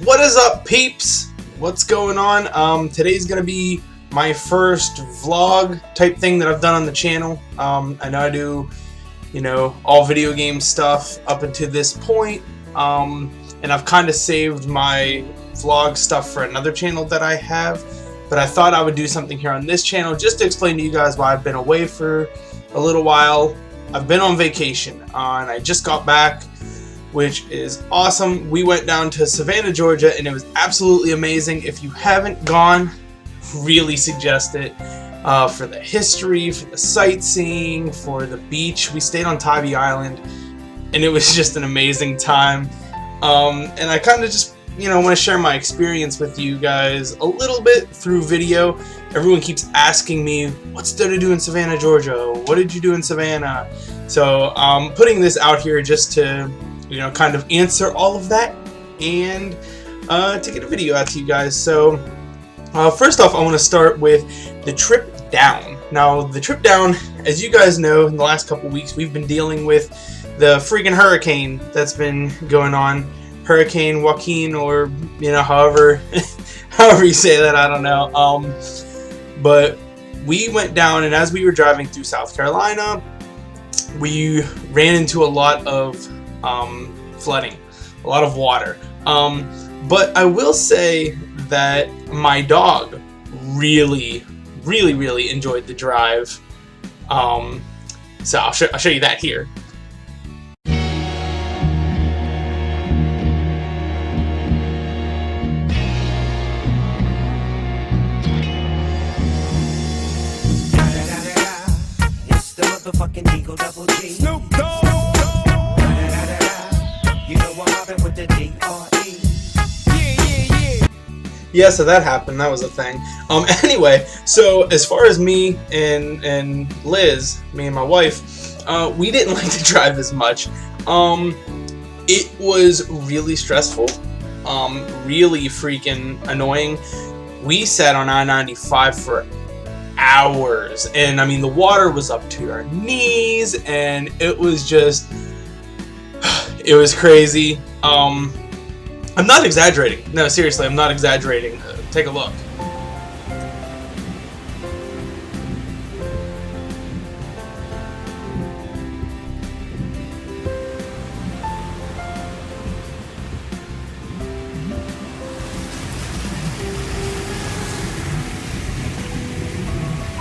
What is up, peeps? What's going on? Today's gonna be my first vlog type thing that I've done on the channel. I know I do, all video game stuff up until this point, and I've kind of saved my vlog stuff for another channel that I have, but I thought I would do something here on this channel just to explain to you guys why I've been away for a little while. I've been on vacation, and I just got back, which is awesome. We went down to Savannah, Georgia, and it was absolutely amazing. If you haven't gone, really suggest it. For the history, for the sightseeing, for the beach. We stayed on Tybee Island, and it was just an amazing time. And I kind of just, want to share my experience with you guys a little bit through video. Everyone keeps asking me, what's there to do in Savannah, Georgia? What did you do in Savannah? So I'm putting this out here just to, kind of answer all of that and to get a video out to you guys. So first off, I want to start with the trip down. Now, the trip down, as you guys know, in the last couple weeks, we've been dealing with the freaking hurricane that's been going on. Hurricane Joaquin, or however you say that, I don't know. But we went down, and as we were driving through South Carolina, we ran into a lot of flooding, a lot of water. But I will say that my dog really enjoyed the drive. So I'll show you that here. Fucking Eagle Double G. Snoop Dogg. You know I'm mobbing with the D.R.E. Yeah, so that happened. That was a thing. Anyway, so as far as me and Liz, me and my wife, we didn't like to drive as much. It was really stressful, really freaking annoying. We sat on I-95 for hours, and I mean the water was up to our knees, and it was just, it was crazy. I'm not exaggerating. No, seriously, I'm not exaggerating. Take a look.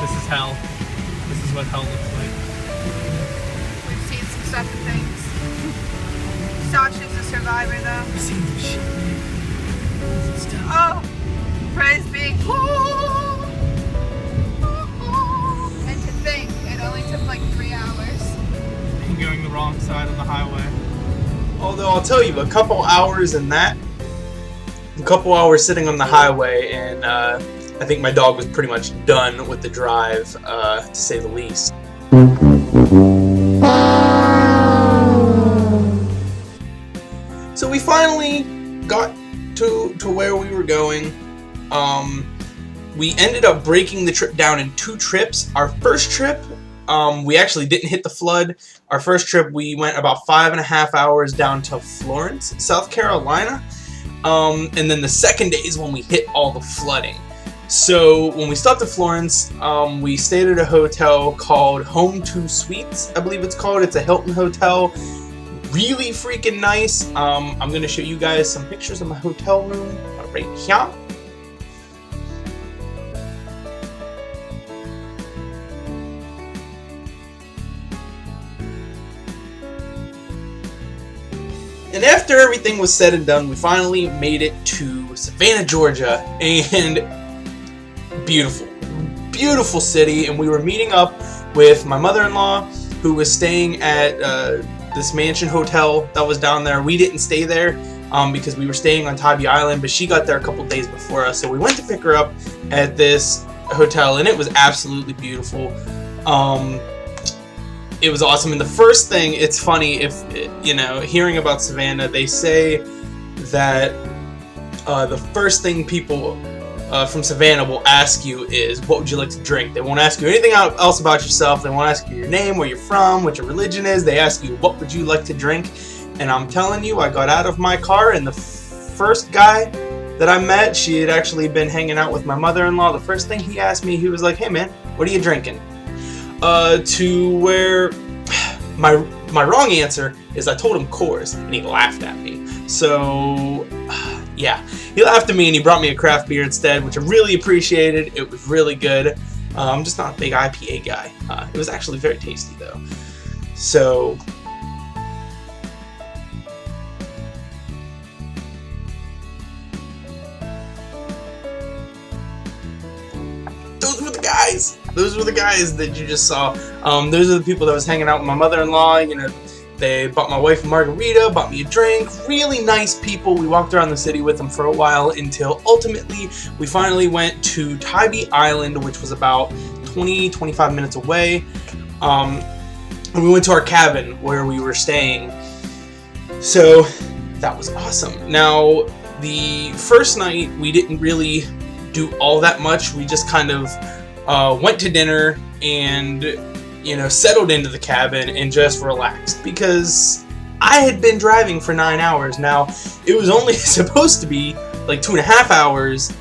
This is hell. This is what hell looks like. We've seen some stuff and things. Sasha's a survivor though. I've seen some shit. Oh! Praise be. And to think, it only took like 3 hours. And going the wrong side of the highway. Although I'll tell you, a couple hours in that, a couple hours sitting on the highway, and I think my dog was pretty much done with the drive, to say the least. So we finally got to where we were going. We ended up breaking the trip down in 2 trips. Our first trip, we actually didn't hit the flood. Our first trip, we went about 5.5 hours down to Florence, South Carolina. And then the second day is when we hit all the flooding. So when we stopped at Florence, we stayed at a hotel called Home 2 Suites, I believe it's called. It's a Hilton hotel. Really freaking nice. I'm going to show you guys some pictures of my hotel room right here. And after everything was said and done, we finally made it to Savannah, Georgia, and beautiful city. And we were meeting up with my mother-in-law, who was staying at this mansion hotel that was down there. We didn't stay there because we were staying on Tybee Island, but she got there a couple days before us, so we went to pick her up at this hotel, and it was absolutely beautiful. It was awesome. And the first thing, it's funny, if hearing about Savannah, they say that the first thing people from Savannah will ask you is, what would you like to drink? They won't ask you anything else about yourself. They won't ask you your name, where you're from, what your religion is. They ask you, what would you like to drink? And I'm telling you, I got out of my car, and the first guy that I met, she had actually been hanging out with my mother-in-law. The first thing he asked me, he was like, "Hey man, what are you drinking?" To where my wrong answer is I told him Coors, and he laughed at me. So yeah, he laughed at me and he brought me a craft beer instead, which I really appreciated. It was really good. I'm just not a big IPA guy. It was actually very tasty though. So those were the guys that you just saw. Those are the people that was hanging out with my mother-in-law. You know, they bought my wife a margarita, bought me a drink. Really nice people. We walked around the city with them for a while until ultimately we finally went to Tybee Island, which was about 20-25 minutes away. And we went to our cabin where we were staying. So that was awesome. Now, the first night we didn't really do all that much. We just kind of went to dinner and, you know, settled into the cabin and just relaxed because I had been driving for 9 hours. Now, it was only supposed to be like 2.5 hours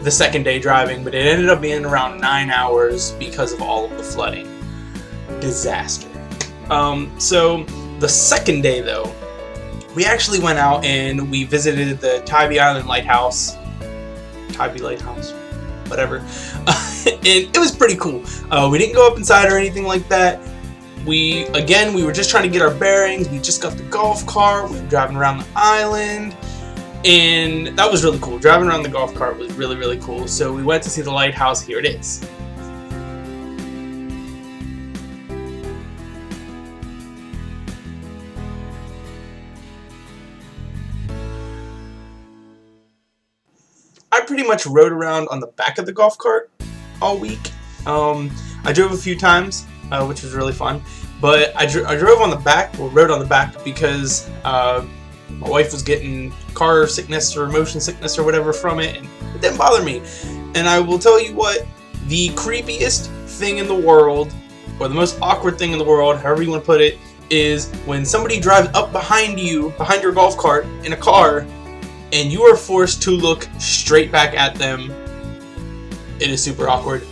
the second day driving, but it ended up being around 9 hours because of all of the flooding. Disaster. So the second day though, we actually went out and we visited the Tybee Island lighthouse. Tybee Lighthouse, whatever. And it was pretty cool. We didn't go up inside or anything like that. We were just trying to get our bearings. We just got the golf cart. We were driving around the island, and that was really cool. Driving around the golf cart was really, really cool. So we went to see the lighthouse. Here it is. I pretty much rode around on the back of the golf cart all week. I drove a few times, which was really fun. But I drove on the back, or rode on the back, because my wife was getting car sickness or motion sickness or whatever from it, and it didn't bother me. And I will tell you what, the creepiest thing in the world, or the most awkward thing in the world, however you want to put it, is when somebody drives up behind you, behind your golf cart, in a car, and you are forced to look straight back at them. It is super awkward.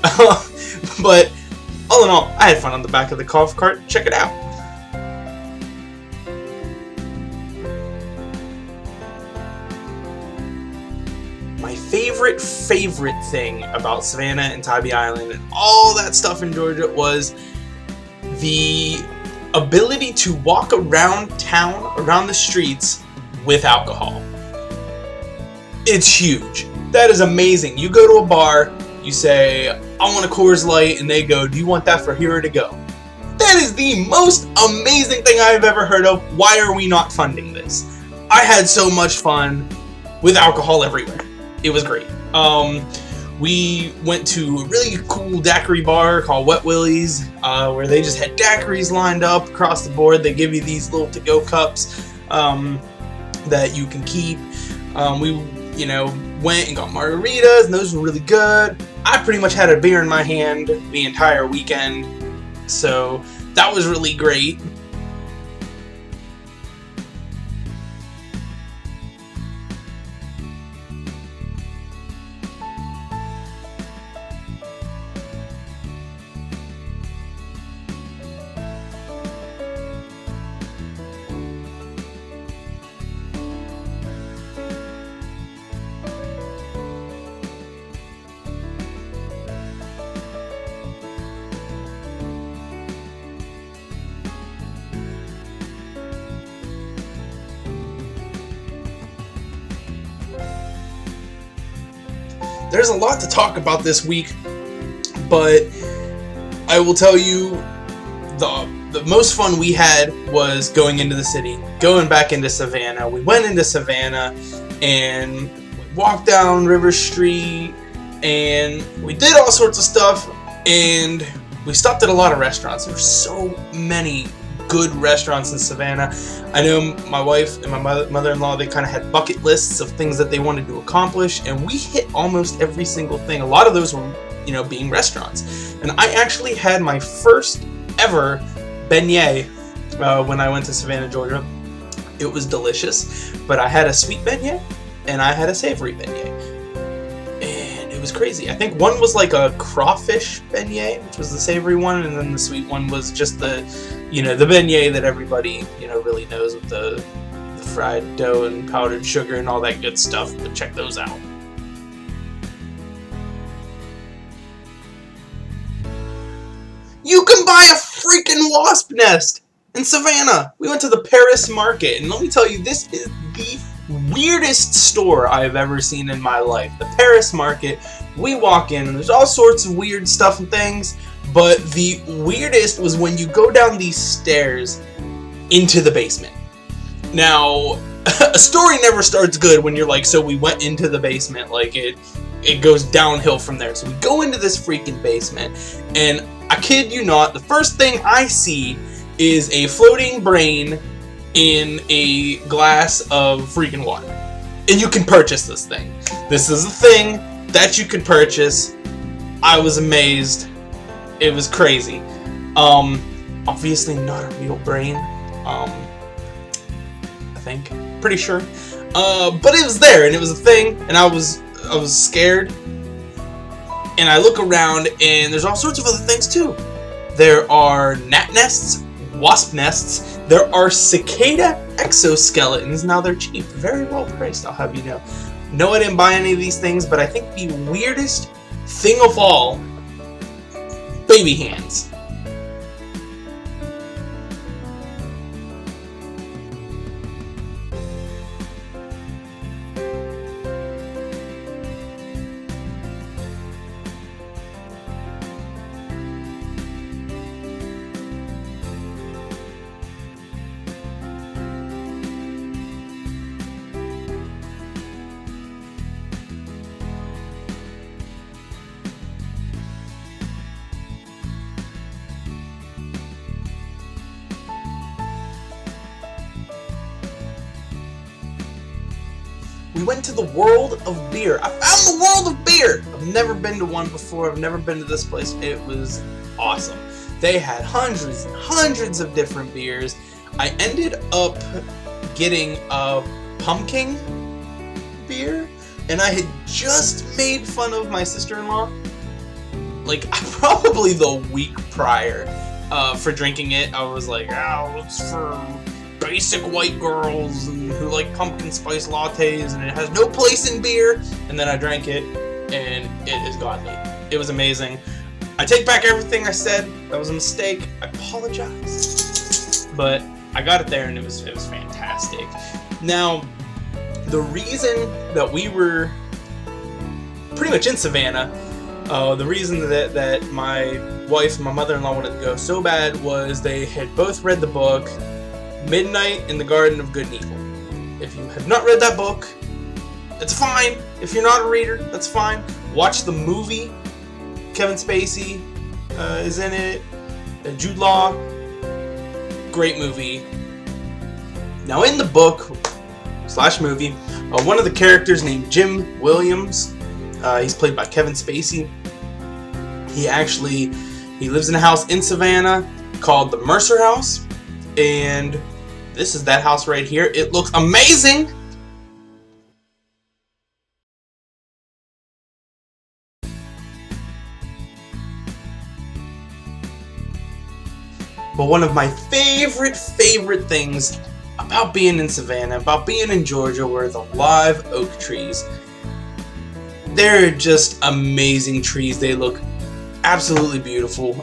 But all in all, I had fun on the back of the golf cart. Check it out. My favorite thing about Savannah and Tybee Island and all that stuff in Georgia was the ability to walk around town, around the streets, with alcohol. It's huge. That is amazing. You go to a bar, you say, "I want a Coors Light," and they go, "Do you want that for here or to go?" That is the most amazing thing I've ever heard of. Why are we not funding this? I had so much fun with alcohol everywhere. It was great. We went to a really cool daiquiri bar called Wet Willie's, where they just had daiquiris lined up across the board. They give you these little to-go cups that you can keep. We went and got margaritas, and those were really good. I pretty much had a beer in my hand the entire weekend, so that was really great. There's a lot to talk about this week, but I will tell you the most fun we had was going into the city, going back into Savannah. We went into Savannah and we walked down River Street and we did all sorts of stuff, and we stopped at a lot of restaurants. There's so many good restaurants in Savannah. I know my wife and my mother-in-law, they kind of had bucket lists of things that they wanted to accomplish, and we hit almost every single thing. A lot of those were, being restaurants. And I actually had my first ever beignet when I went to Savannah, Georgia. It was delicious, but I had a sweet beignet and I had a savory beignet. And it was crazy. I think one was like a crawfish beignet, which was the savory one, and then the sweet one was just the, you know, the beignet that everybody, you know, really knows with the fried dough and powdered sugar and all that good stuff. But check those out. You can buy a freaking wasp nest in Savannah. We went to the Paris market, and let me tell you, this is the weirdest store I have ever seen in my life. The Paris market, we walk in, and there's all sorts of weird stuff and things, but the weirdest was when you go down these stairs into the basement. Now, a story never starts good when you're like, so we went into the basement, like it goes downhill from there. So we go into this freaking basement, and I kid you not, the first thing I see is a floating brain in a glass of freaking water. And you can purchase this thing. This is a thing that you can purchase. I was amazed. It was crazy. Obviously not a real brain. I think. Pretty sure. But it was there, and it was a thing, and I was scared. And I look around, and there's all sorts of other things too. There are gnat nests, wasp nests. There are cicada exoskeletons. Now they're cheap, very well priced, I'll have you know. No, I didn't buy any of these things, but I think the weirdest thing of all, baby hands. We went to the World of Beer. I found the World of Beer! I've never been to one before. I've never been to this place. It was awesome. They had hundreds and hundreds of different beers. I ended up getting a pumpkin beer, and I had just made fun of my sister-in-law, like probably the week prior, for drinking it. I was like, oh, it's for basic white girls who like pumpkin spice lattes, and it has no place in beer. And then I drank it, and it is godly. It was amazing. I take back everything I said. That was a mistake. I apologize. But I got it there, and it was fantastic. Now, the reason that we were pretty much in Savannah, the reason that my wife and my mother-in-law wanted to go so bad was they had both read the book Midnight in the Garden of Good and Evil. If you have not read that book, it's fine. If you're not a reader, that's fine. Watch the movie. Kevin Spacey is in it. Jude Law. Great movie. Now in the book / movie, one of the characters named Jim Williams, he's played by Kevin Spacey. He lives in a house in Savannah called the Mercer House, and this is that house right here. It looks amazing. But one of my favorite things about being in Savannah, about being in Georgia, were the live oak trees. They're just amazing trees. They look absolutely beautiful.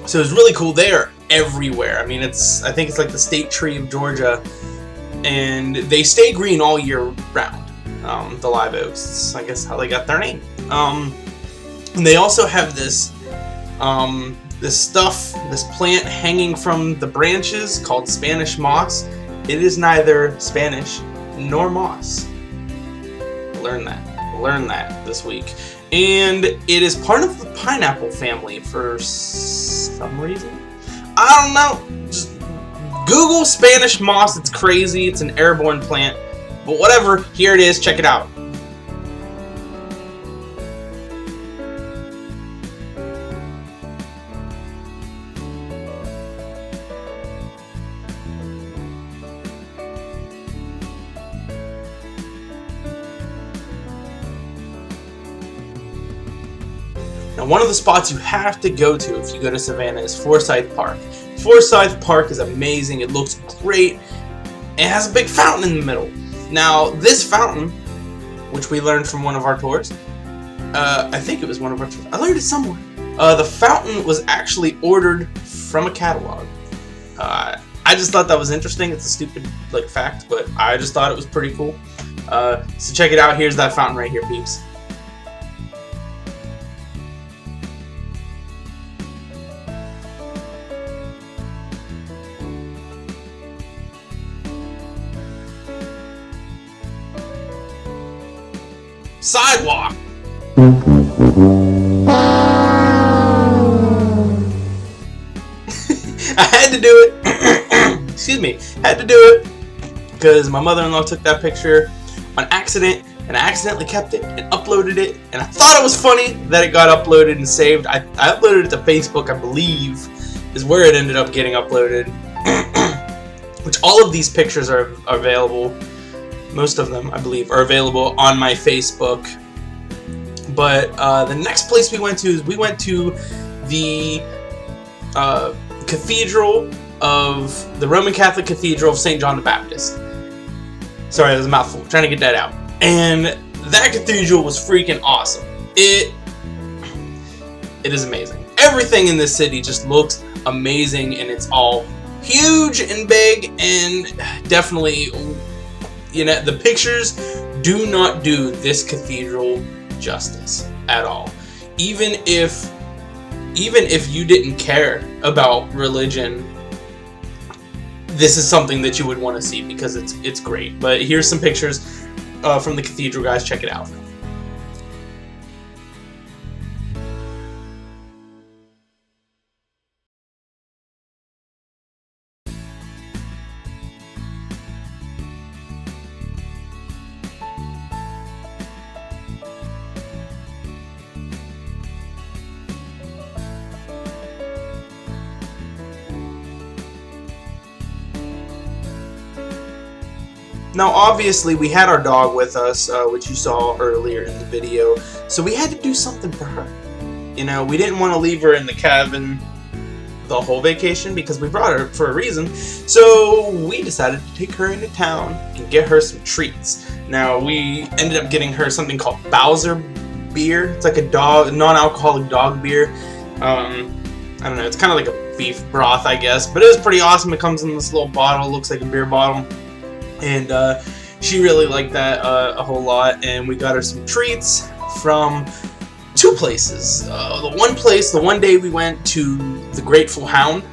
So it's really cool. They are everywhere. I mean, I think it's like the state tree of Georgia, and they stay green all year round. The live oaks. I guess how they got their name. And they also have this this plant hanging from the branches called Spanish moss. It is neither Spanish nor moss. Learn that this week. And it is part of the pineapple family for some reason. I don't know. Just Google Spanish moss. It's crazy. It's an airborne plant. But whatever. Here it is. Check it out. one of the spots you have to go to if you go to Savannah is Forsyth Park. Forsyth Park is amazing. It looks great. It has a big fountain in the middle. Now, this fountain, which we learned from one of our tours, I think it was one of our tours. I learned it somewhere. The fountain was actually ordered from a catalog. I just thought that was interesting. It's a stupid fact, but I just thought it was pretty cool. So check it out. Here's that fountain right here, peeps. Sidewalk. I had to do it. Excuse me. Had to do it because my mother-in-law took that picture on accident, and I accidentally kept it and uploaded it. And I thought it was funny that it got uploaded and saved. I uploaded it to Facebook, I believe, is where it ended up getting uploaded. Which all of these pictures are available. Most of them, I believe, are available on my Facebook. But the next place we went to is the Cathedral of the Roman Catholic Cathedral of St. John the Baptist. Sorry, that was a mouthful. I'm trying to get that out. And that cathedral was freaking awesome. It is amazing. Everything in this city just looks amazing, and it's all huge and big, and definitely, you know, the pictures do not do this cathedral justice at all. Even if you didn't care about religion, this is something that you would want to see because it's great. But here's some pictures from the cathedral, guys. Check it out. Now, obviously, we had our dog with us, which you saw earlier in the video, so we had to do something for her. You know, we didn't want to leave her in the cabin the whole vacation because we brought her for a reason, so we decided to take her into town and get her some treats. Now, we ended up getting her something called Bowser beer. It's like a non-alcoholic dog beer. I don't know, it's kind of like a beef broth, I guess, but it was pretty awesome. It comes in this little bottle, looks like a beer bottle. And she really liked that a whole lot, and we got her some treats from two places. The one day we went to the Grateful Hound,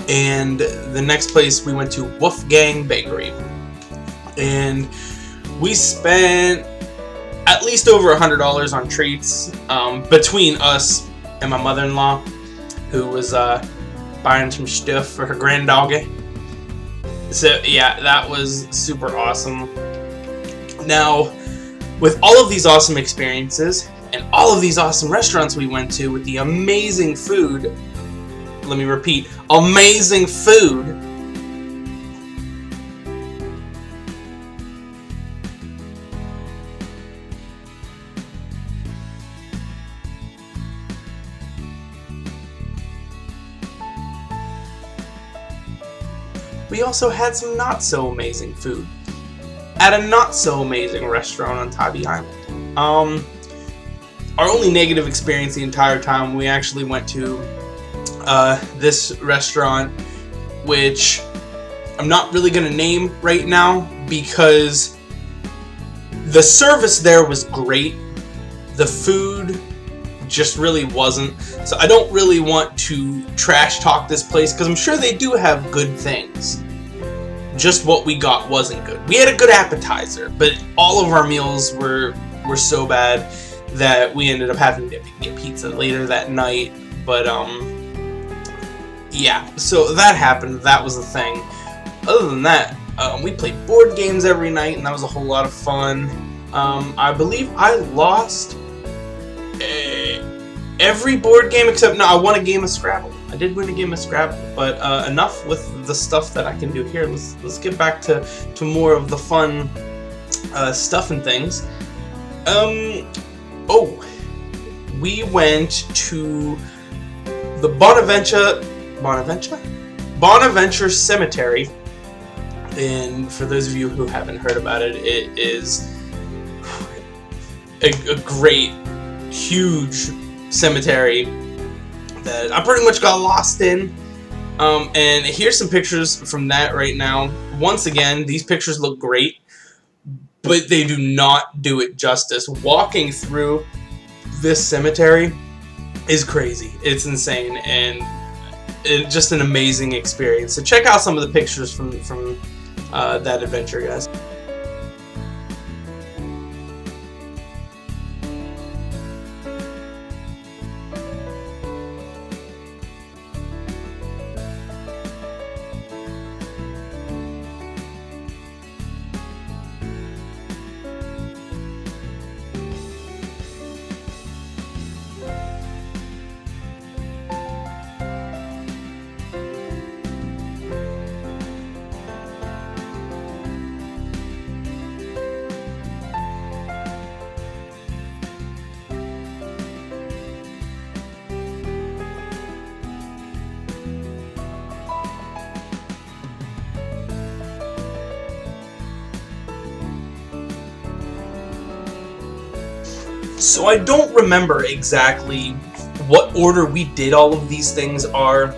and the next place we went to Wolfgang Bakery. And we spent at least over $100 on treats between us and my mother-in-law, who was buying some stuff for her granddaughter. So yeah, that was super awesome. Now, with all of these awesome experiences and all of these awesome restaurants we went to with the amazing food, let me repeat, amazing food, we also had some not so amazing food at a not so amazing restaurant on Tybee Island. Our only negative experience the entire time, we actually went to this restaurant, which I'm not really going to name right now because the service there was great. The food just really wasn't. So I don't really want to trash talk this place because I'm sure they do have good things. Just what we got wasn't good. We had a good appetizer, but all of our meals were so bad that we ended up having to get pizza later that night. But yeah, so that happened. That was the thing. Other than that, we played board games every night, and that was a whole lot of fun. I believe I lost every board game except, no, I won a game of Scrabble. I did win a game of Scrabble, but enough with the stuff that I can do here. Let's get back to more of the fun stuff and things. Oh, we went to the Bonaventure Cemetery. And for those of you who haven't heard about it, it is a great, huge cemetery that I pretty much got lost in. And here's some pictures from that right now. Once again, these pictures look great, but they do not do it justice. Walking through this cemetery is crazy. It's insane, and it's just an amazing experience. So check out some of the pictures from that adventure, guys. So I don't remember exactly what order we did all of these things are.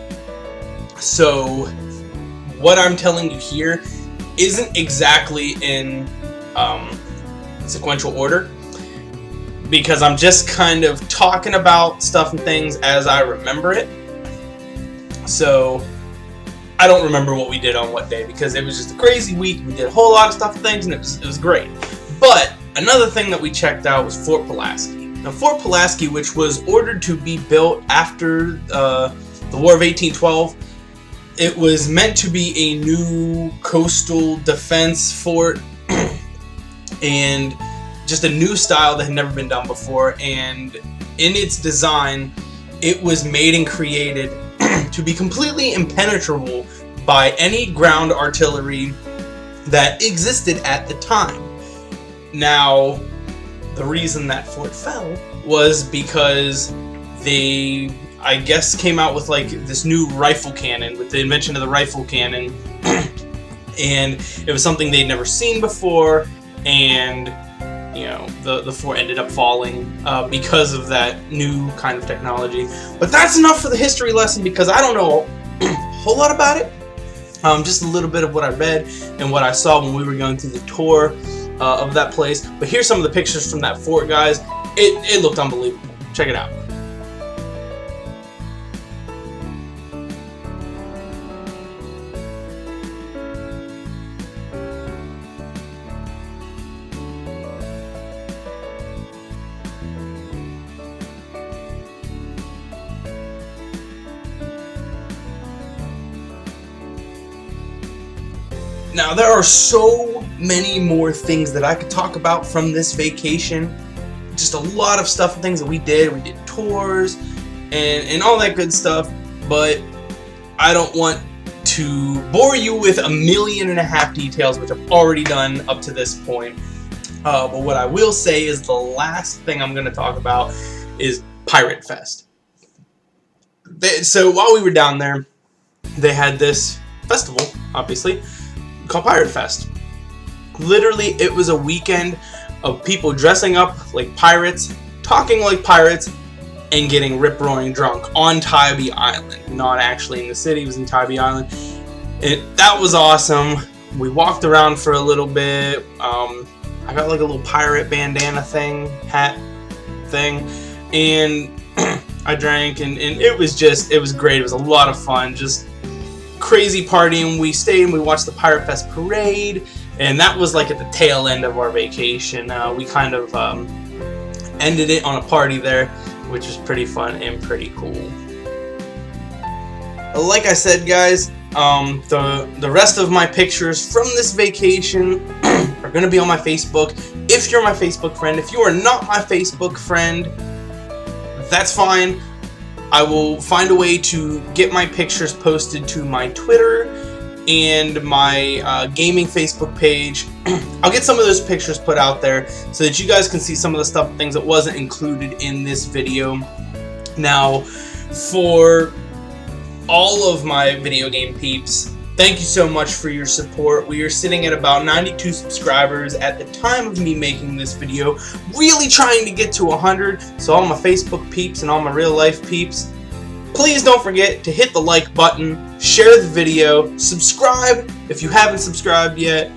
So what I'm telling you here isn't exactly in sequential order, because I'm just kind of talking about stuff and things as I remember it. So I don't remember what we did on what day, because it was just a crazy week. We did a whole lot of stuff and things, and it was great. But another thing that we checked out was Fort Pulaski. Now, Fort Pulaski, which was ordered to be built after the War of 1812, it was meant to be a new coastal defense fort and just a new style that had never been done before. And in its design, it was made and created to be completely impenetrable by any ground artillery that existed at the time. Now, the reason that fort fell was because they, I guess, came out with like this new rifle cannon, with the invention of the rifle cannon, and it was something they'd never seen before, and you know, the fort ended up falling because of that new kind of technology. But that's enough for the history lesson, because I don't know a whole lot about it. Just a little bit of what I read and what I saw when we were going through the tour of that place. But here's some of the pictures from that fort, guys. It looked unbelievable. Check it out. Now, there are so many more things that I could talk about from this vacation. Just a lot of stuff and things that we did. We did tours and all that good stuff. But I don't want to bore you with 1.5 million details, which I've already done up to this point. But what I will say is the last thing I'm going to talk about is Pirate Fest. So while we were down there, they had this festival, obviously, called Pirate Fest. Literally, it was a weekend of people dressing up like pirates, talking like pirates, and getting rip-roaring drunk on Tybee Island. Not actually in the city, it was in Tybee Island. That was awesome. We walked around for a little bit. I got like a little pirate bandana thing, hat thing, and I drank, and it was great. It was a lot of fun, just crazy partying. We stayed and we watched the Pirate Fest parade, and that was like at the tail end of our vacation. We kind of ended it on a party there, which was pretty fun and pretty cool. Like I said, guys, the rest of my pictures from this vacation are going to be on my Facebook. If you're my Facebook friend, if you are not my Facebook friend, that's fine. I will find a way to get my pictures posted to my Twitter and my gaming Facebook page. I'll get some of those pictures put out there so that you guys can see some of the things that wasn't included in this video. Now, for all of my video game peeps, thank you so much for your support. We are sitting at about 92 subscribers at the time of me making this video, really trying to get to 100. So all my Facebook peeps and all my real life peeps, please don't forget to hit the like button, share the video, subscribe if you haven't subscribed yet.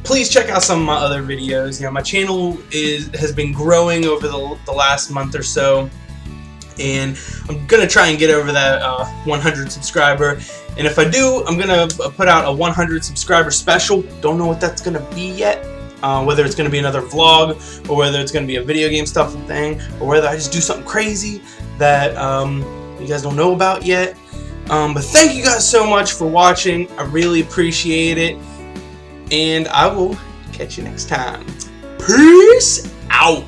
Please check out some of my other videos. You know, my channel has been growing over the last month or so, and I'm gonna try and get over that 100 subscriber. And if I do, I'm gonna put out a 100 subscriber special. Don't know what that's gonna be yet. Whether it's gonna be another vlog, or whether it's gonna be a video game stuff thing, or whether I just do something crazy that you guys don't know about yet. But thank you guys so much for watching. I really appreciate it. And I will catch you next time. Peace out.